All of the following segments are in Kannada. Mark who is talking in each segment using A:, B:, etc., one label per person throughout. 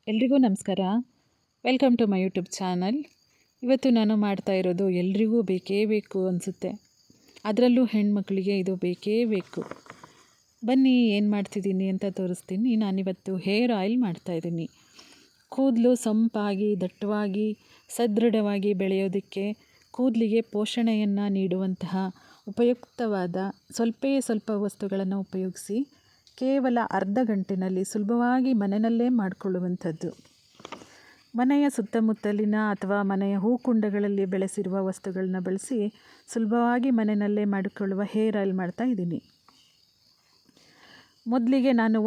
A: ಎಲ್ರಿಗೂ ನಮಸ್ಕಾರ. Welcome to my YouTube channel. ಇವತ್ತು ನಾನು ಮಾಡ್ತಾ ಇರೋದು ಎಲ್ರಿಗೂ ಬೇಕೇ ಬೇಕು ಅನಿಸುತ್ತೆ, ಅದರಲ್ಲೂ ಹೆಣ್ಮಕ್ಳಿಗೆ ಇದು ಬೇಕೇ ಬೇಕು. ಬನ್ನಿ ಏನು ಮಾಡ್ತಿದ್ದೀನಿ ಅಂತ ತೋರಿಸ್ತೀನಿ. ನಾನಿವತ್ತು ಹೇರ್ ಆಯಿಲ್ ಮಾಡ್ತಾಯಿದ್ದೀನಿ. ಕೂದಲು ಸೊಂಪಾಗಿ ದಟ್ಟವಾಗಿ ಸದೃಢವಾಗಿ ಬೆಳೆಯೋದಕ್ಕೆ, ಕೂದಲಿಗೆ ಪೋಷಣೆಯನ್ನು ನೀಡುವಂತಹ ಉಪಯುಕ್ತವಾದ ಸ್ವಲ್ಪ ವಸ್ತುಗಳನ್ನು ಉಪಯೋಗಿಸಿ ಕೇವಲ ಅರ್ಧ ಗಂಟೆಯಲ್ಲಿ ಸುಲಭವಾಗಿ ಮನೆಯಲ್ಲೇ ಮಾಡಿಕೊಳ್ಳುವಂಥದ್ದು. ಮನೆಯ ಸುತ್ತಮುತ್ತಲಿನ ಅಥವಾ ಮನೆಯ ಹೂಕುಂಡಗಳಲ್ಲಿ ಬೆಳೆಸಿರುವ ವಸ್ತುಗಳನ್ನ ಬಳಸಿ ಸುಲಭವಾಗಿ ಮನೆಯಲ್ಲೇ ಮಾಡಿಕೊಳ್ಳುವ ಹೇರ್ ಆಯಿಲ್ ಮಾಡ್ತಾ ಇದ್ದೀನಿ. ಮೊದಲಿಗೆ ನಾನು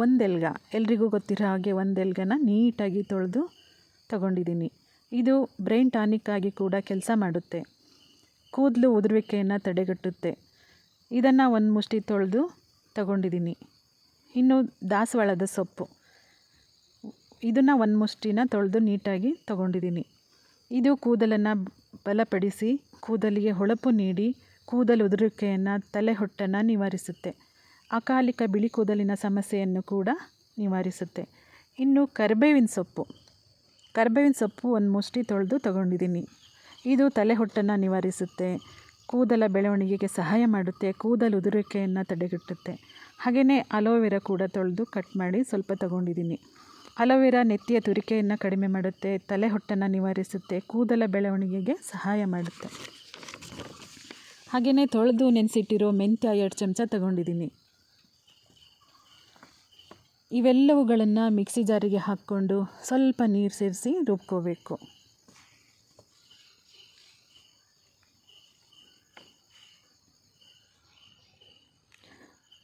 A: ಎಲ್ರಿಗೂ ಗೊತ್ತಿರೋ ಹಾಗೆ ಒಂದೆಲ್ಗನ ನೀಟಾಗಿ ತೊಳೆದು ತಗೊಂಡಿದ್ದೀನಿ. ಇದು ಬ್ರೈನ್ ಟಾನಿಕ್ ಆಗಿ ಕೂಡ ಕೆಲಸ ಮಾಡುತ್ತೆ. ಕೂದಲು ಉದುರುವಿಕೆಯನ್ನು ತಡೆಗಟ್ಟುತ್ತೆ. ಇದನ್ನು ಒಂದು ಮುಷ್ಟಿ ತೊಳೆದು ತಗೊಂಡಿದ್ದೀನಿ. ಇನ್ನು ದಾಸವಾಳದ ಸೊಪ್ಪು, ಇದನ್ನು ಒಂದು ಮುಷ್ಟಿನ ತೊಳೆದು ನೀಟಾಗಿ ತಗೊಂಡಿದ್ದೀನಿ. ಇದು ಕೂದಲನ್ನು ಬಲಪಡಿಸಿ ಕೂದಲಿಗೆ ಹೊಳಪು ನೀಡಿ ಕೂದಲು ಉದುರುವಿಕೆಯನ್ನು, ತಲೆಹೊಟ್ಟನ್ನು ನಿವಾರಿಸುತ್ತೆ. ಅಕಾಲಿಕ ಬಿಳಿ ಕೂದಲಿನ ಸಮಸ್ಯೆಯನ್ನು ಕೂಡ ನಿವಾರಿಸುತ್ತೆ. ಇನ್ನು ಕರಿಬೇವಿನ ಸೊಪ್ಪು ಒಂದು ಮುಷ್ಟಿ ತೊಳೆದು ತಗೊಂಡಿದ್ದೀನಿ. ಇದು ತಲೆಹೊಟ್ಟನ್ನು ನಿವಾರಿಸುತ್ತೆ, ಕೂದಲ ಬೆಳವಣಿಗೆಗೆ ಸಹಾಯ ಮಾಡುತ್ತೆ, ಕೂದಲು ಉದುರುವಿಕೆಯನ್ನು ತಡೆಗಟ್ಟುತ್ತೆ. ಹಾಗೆಯೇ ಅಲೋವೆರಾ ಕೂಡ ತೊಳೆದು ಕಟ್ ಮಾಡಿ ಸ್ವಲ್ಪ ತಗೊಂಡಿದ್ದೀನಿ. ಅಲೋವೆರಾ ನೆತ್ತಿಯ ತುರಿಕೆಯನ್ನು ಕಡಿಮೆ ಮಾಡುತ್ತೆ, ತಲೆಹೊಟ್ಟನ್ನು ನಿವಾರಿಸುತ್ತೆ, ಕೂದಲ ಬೆಳವಣಿಗೆಗೆ ಸಹಾಯ ಮಾಡುತ್ತೆ. ಹಾಗೆಯೇ ತೊಳೆದು ನೆನೆಸಿಟ್ಟಿರೋ ಮೆಂತ್ಯ 2 ಚಮಚ ತಗೊಂಡಿದ್ದೀನಿ. ಇವೆಲ್ಲವುಗಳನ್ನು ಮಿಕ್ಸಿ ಜಾರಿಗೆ ಹಾಕ್ಕೊಂಡು ಸ್ವಲ್ಪ ನೀರು ಸೇರಿಸಿ ರುಬ್ಕೋಬೇಕು.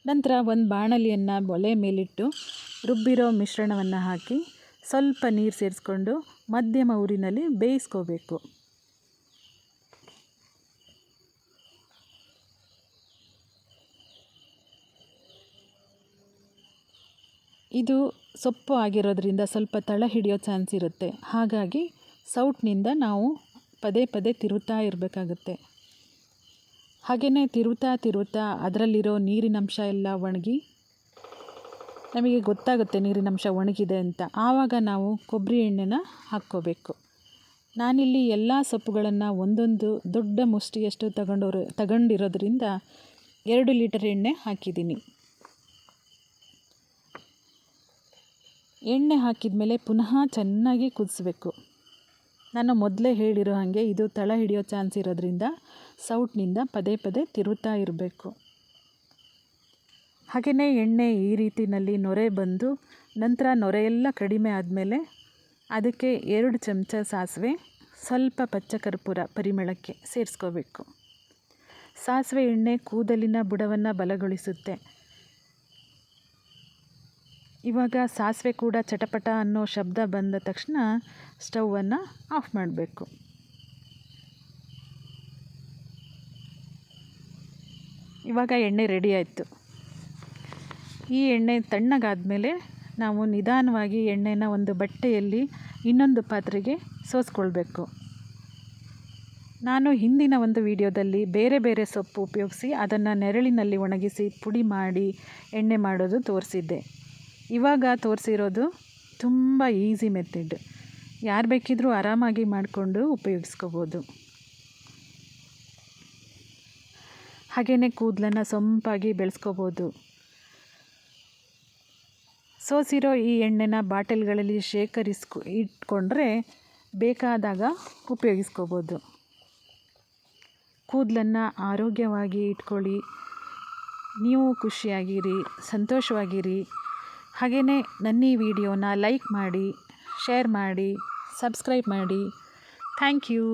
A: ನಂತರ ಒಂದು ಬಾಣಲಿಯನ್ನು ಒಲೆ ಮೇಲಿಟ್ಟು ರುಬ್ಬಿರೋ ಮಿಶ್ರಣವನ್ನು ಹಾಕಿ ಸ್ವಲ್ಪ ನೀರು ಸೇರಿಸ್ಕೊಂಡು ಮಧ್ಯಮ ಉರಿನಲ್ಲಿ ಬೇಯಿಸ್ಕೋಬೇಕು. ಇದು ಸೊಪ್ಪು ಆಗಿರೋದ್ರಿಂದ ಸ್ವಲ್ಪ ತಳ ಹಿಡಿಯೋ ಚಾನ್ಸ್ ಇರುತ್ತೆ. ಹಾಗಾಗಿ ಸೌಟ್ನಿಂದ ನಾವು ಪದೇ ತಿರುತ್ತಾ ಇರಬೇಕಾಗುತ್ತೆ. ಹಾಗೆಯೇ ತಿರುತ್ತಾ ಅದರಲ್ಲಿರೋ ನೀರಿನಂಶ ಎಲ್ಲ ಒಣಗಿ ನಮಗೆ ಗೊತ್ತಾಗುತ್ತೆ ನೀರಿನಂಶ ಒಣಗಿದೆ ಅಂತ. ಆವಾಗ ನಾವು ಕೊಬ್ಬರಿ ಎಣ್ಣೆನ ಹಾಕ್ಕೋಬೇಕು. ನಾನಿಲ್ಲಿ ಎಲ್ಲ ಸೊಪ್ಪುಗಳನ್ನು ಒಂದೊಂದು ದೊಡ್ಡ ಮುಷ್ಟಿಯಷ್ಟು ತಗೊಂಡಿರೋದ್ರಿಂದ 2 ಲೀಟರ್ ಎಣ್ಣೆ ಹಾಕಿದ್ದೀನಿ. ಎಣ್ಣೆ ಹಾಕಿದ ಮೇಲೆ ಪುನಃ ಚೆನ್ನಾಗಿ ಕುದಿಸ್ಬೇಕು. ನಾನು ಮೊದಲೇ ಹೇಳಿರೋ ಹಾಗೆ ಇದು ತಳ ಹಿಡಿಯೋ ಚಾನ್ಸ್ ಇರೋದ್ರಿಂದ ಸೌಟ್ನಿಂದ ಪದೇ ತಿರುತ್ತಾ ಇರಬೇಕು. ಹಾಗೆಯೇ ಎಣ್ಣೆ ಈ ರೀತಿಯಲ್ಲಿ ನೊರೆ ಬಂದು ನಂತರ ನೊರೆಯೆಲ್ಲ ಕಡಿಮೆ ಆದಮೇಲೆ ಅದಕ್ಕೆ 2 ಚಮಚ ಸಾಸಿವೆ, ಸ್ವಲ್ಪ ಪಚ್ಚಕರ್ಪೂರ ಪರಿಮಳಕ್ಕೆ ಸೇರಿಸ್ಕೋಬೇಕು. ಸಾಸಿವೆ ಎಣ್ಣೆ ಕೂದಲಿನ ಬುಡವನ್ನು ಬಲಗೊಳಿಸುತ್ತೆ. ಇವಾಗ ಸಾಸಿವೆ ಕೂಡ ಚಟಪಟ ಅನ್ನೋ ಶಬ್ದ ಬಂದ ತಕ್ಷಣ ಸ್ಟವನ್ನು ಆಫ್ ಮಾಡಬೇಕು. ಇವಾಗ ಎಣ್ಣೆ ರೆಡಿ ಆಯಿತು. ಈ ಎಣ್ಣೆ ತಣ್ಣಗಾದಮೇಲೆ ನಾವು ನಿಧಾನವಾಗಿ ಎಣ್ಣೆನ ಒಂದು ಬಟ್ಟೆಯಲ್ಲಿ ಇನ್ನೊಂದು ಪಾತ್ರೆಗೆ ಸೋಸ್ಕೊಳ್ಬೇಕು. ನಾನು ಹಿಂದಿನ ಒಂದು ವಿಡಿಯೋದಲ್ಲಿ ಬೇರೆ ಸೊಪ್ಪು ಉಪಯೋಗಿಸಿ ಅದನ್ನು ನೆರಳಿನಲ್ಲಿ ಒಣಗಿಸಿ ಪುಡಿ ಮಾಡಿ ಎಣ್ಣೆ ಮಾಡೋದು ತೋರಿಸಿದ್ದೆ. ಇವಾಗ ತೋರಿಸಿರೋದು ತುಂಬ ಈಸಿ ಮೆಥಡ್. ಯಾರು ಬೇಕಿದ್ರೂ ಆರಾಮಾಗಿ ಮಾಡಿಕೊಂಡು ಉಪಯೋಗಿಸ್ಕೋಬೋದು. ಹಾಗೆಯೇ ಕೂದಲನ್ನು ಸೊಂಪಾಗಿ ಬೆಳೆಸ್ಕೋಬೋದು. ಸೋಸಿರೋ ಈ ಎಣ್ಣೆನ ಬಾಟಲ್ಗಳಲ್ಲಿ ಇಟ್ಕೊಂಡ್ರೆ ಬೇಕಾದಾಗ ಉಪಯೋಗಿಸ್ಕೋಬೋದು. ಕೂದಲನ್ನು ಆರೋಗ್ಯವಾಗಿ ಇಟ್ಕೊಳ್ಳಿ, ನೀವು ಖುಷಿಯಾಗಿರಿ, ಸಂತೋಷವಾಗಿರಿ. ಹಾಗೆಯೇ ನನ್ನ ಈ ವಿಡಿಯೋನ ಲೈಕ್ ಮಾಡಿ, ಶೇರ್ ಮಾಡಿ, ಸಬ್ಸ್ಕ್ರೈಬ್ ಮಾಡಿ. Thank you.